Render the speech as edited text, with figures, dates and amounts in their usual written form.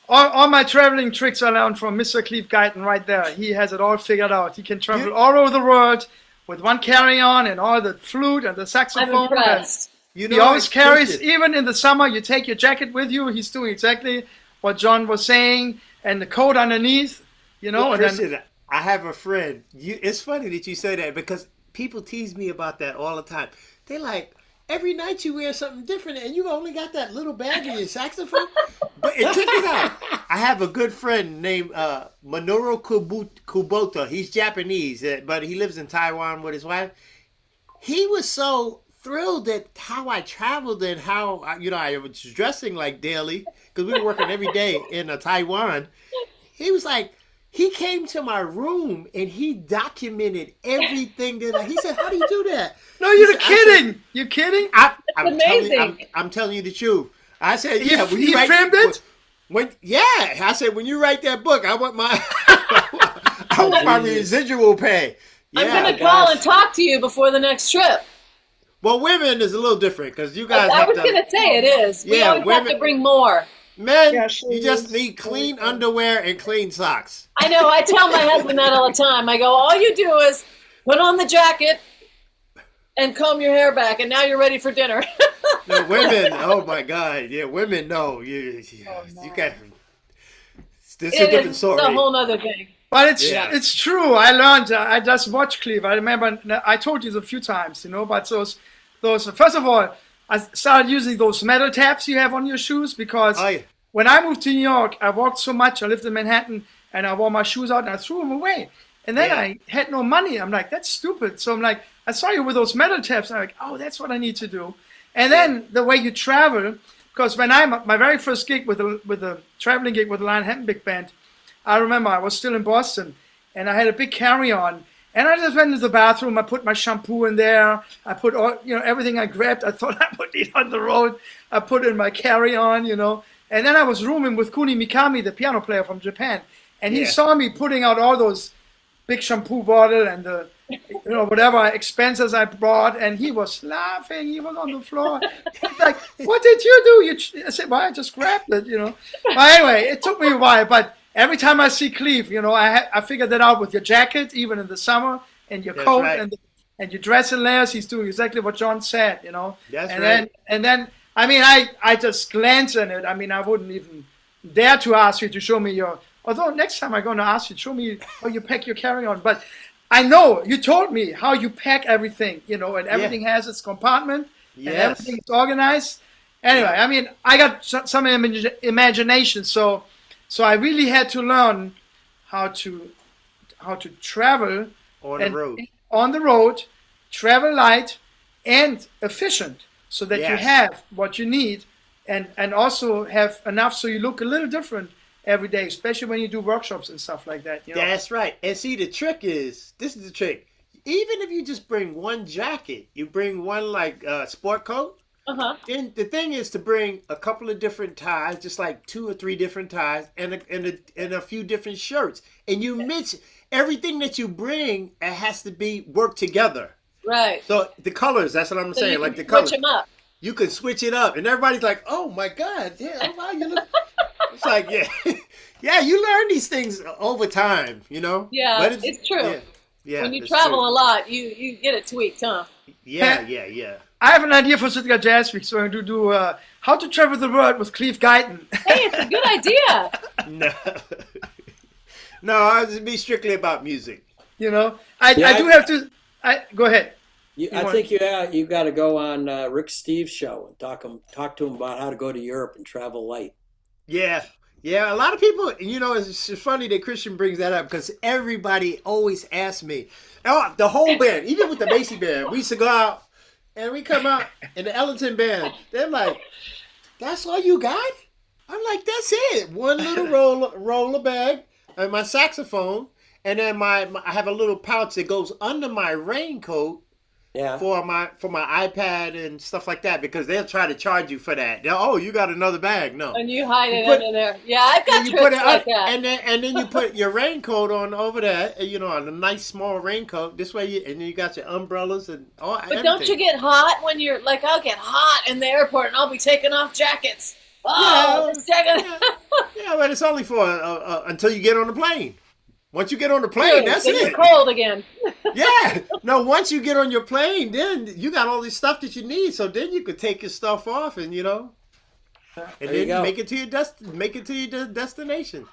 all my traveling tricks I learned from Mr. Cleave Guyton right there. He has it all figured out. He can travel all over the world with one carry-on and all the flute and the saxophone. I'm impressed. He always carries, even in the summer, you take your jacket with you. He's doing exactly what John was saying, and the coat underneath, Well, Christian, I have a friend. It's funny that you say that because people tease me about that all the time. They like, every night you wear something different and you only got that little bag in your saxophone. But check it out. I have a good friend named Minoru Kubota. He's Japanese, but he lives in Taiwan with his wife. He was so thrilled at how I traveled and how, I was dressing like daily because we were working every day in Taiwan. He was like, he came to my room and he documented everything that he said, "How do you do that?" No, you're kidding. You're kidding? I'm telling you the truth. I said, "Yeah." When you filmed it? I said, when you write that book, I want my residual pay. Yeah, I'm gonna call and talk to you before the next trip. Well, women is a little different because you guys. I was gonna say it is. We always have to bring more. Men, you just need clean underwear and clean socks. I know. I tell my husband that all the time. I go, all you do is put on the jacket and comb your hair back, and now you're ready for dinner. No, women, oh my God. Yeah, women, no. You got. This is a different story. It's a whole other thing. But it's true. I learned. I just watched Cleve. I remember. I told you this a few times, But those. First of all, I started using those metal tabs you have on your shoes because when I moved to New York, I walked so much. I lived in Manhattan, and I wore my shoes out and I threw them away. And then I had no money. I'm like, that's stupid. So I'm like, I saw you with those metal tabs. I'm like, oh, that's what I need to do. And then the way you travel, because when my very first gig with a traveling gig with the Lion Hampton Big Band, I remember I was still in Boston, and I had a big carry-on. And I just went to the bathroom. I put my shampoo in there. I put all, everything I grabbed. I thought I would eat on the road. I put in my carry-on, And then I was rooming with Kuni Mikami, the piano player from Japan. And he saw me putting out all those big shampoo bottle and the, whatever expenses I brought. And he was laughing. He was on the floor. He's like, "What did you do?" I said, "Well, I just grabbed it, But anyway, it took me a while. But every time I see Cleve, I figured that out with your jacket, even in the summer, and your coat, and your dress in layers. He's doing exactly what John said, And then, I just glanced at it. I wouldn't even dare to ask you to show me although next time I'm going to ask you, show me how you pack your carry-on. But I know you told me how you pack everything, and everything has its compartment, and everything's organized. Anyway, I got some imagination, so I really had to learn how to travel on the road, travel light and efficient, so that you have what you need, and also have enough so you look a little different every day, especially when you do workshops and stuff like that. That's right. And see, this is the trick. Even if you just bring one jacket, you bring one sport coat. Then the thing is to bring a couple of different ties, just like 2 or 3 different ties, and a few different shirts. And you mix everything that you bring. It has to be work together. Right. So the colors. That's what I'm saying. You like can the colors. switch them up. You can switch it up, and everybody's like, "Oh my God, yeah, wow, you look." It's like, yeah. You learn these things over time, Yeah, but it's true. Yeah. When you travel a lot, you get it tweaked, huh? Yeah. I have an idea for Sitka Jazz Week, so I'm going to do how to travel the world with Cleve Guyton. Hey, it's a good idea. No, I'll just be strictly about music. I do have to. Go ahead. I think you got to go on Rick Steves' show and talk to him about how to go to Europe and travel light. Yeah. A lot of people, it's funny that Christian brings that up because everybody always asks me. Oh, the whole band, even with the Macy band, we used to go out and we come out in the Ellington band. They're like, "That's all you got?" I'm like, "That's it. One little roller bag and my saxophone, and then I have a little pouch that goes under my raincoat." For my iPad and stuff like that, because they'll try to charge you for that. You got another bag? No. And you hide it under there. Yeah, I've got tricks like that. And then you put your raincoat on over there. On a nice small raincoat. This way, and then you got your umbrellas and all. But everything. Don't you get hot when you're like? I'll get hot in the airport, and I'll be taking off jackets. Oh, just checking. Yeah, but it's only for until you get on the plane. Once you get on the plane, that's then it. You're cold again. Yeah. No, once you get on your plane, then you got all this stuff that you need. So then you could take your stuff off and and then make it to your destination.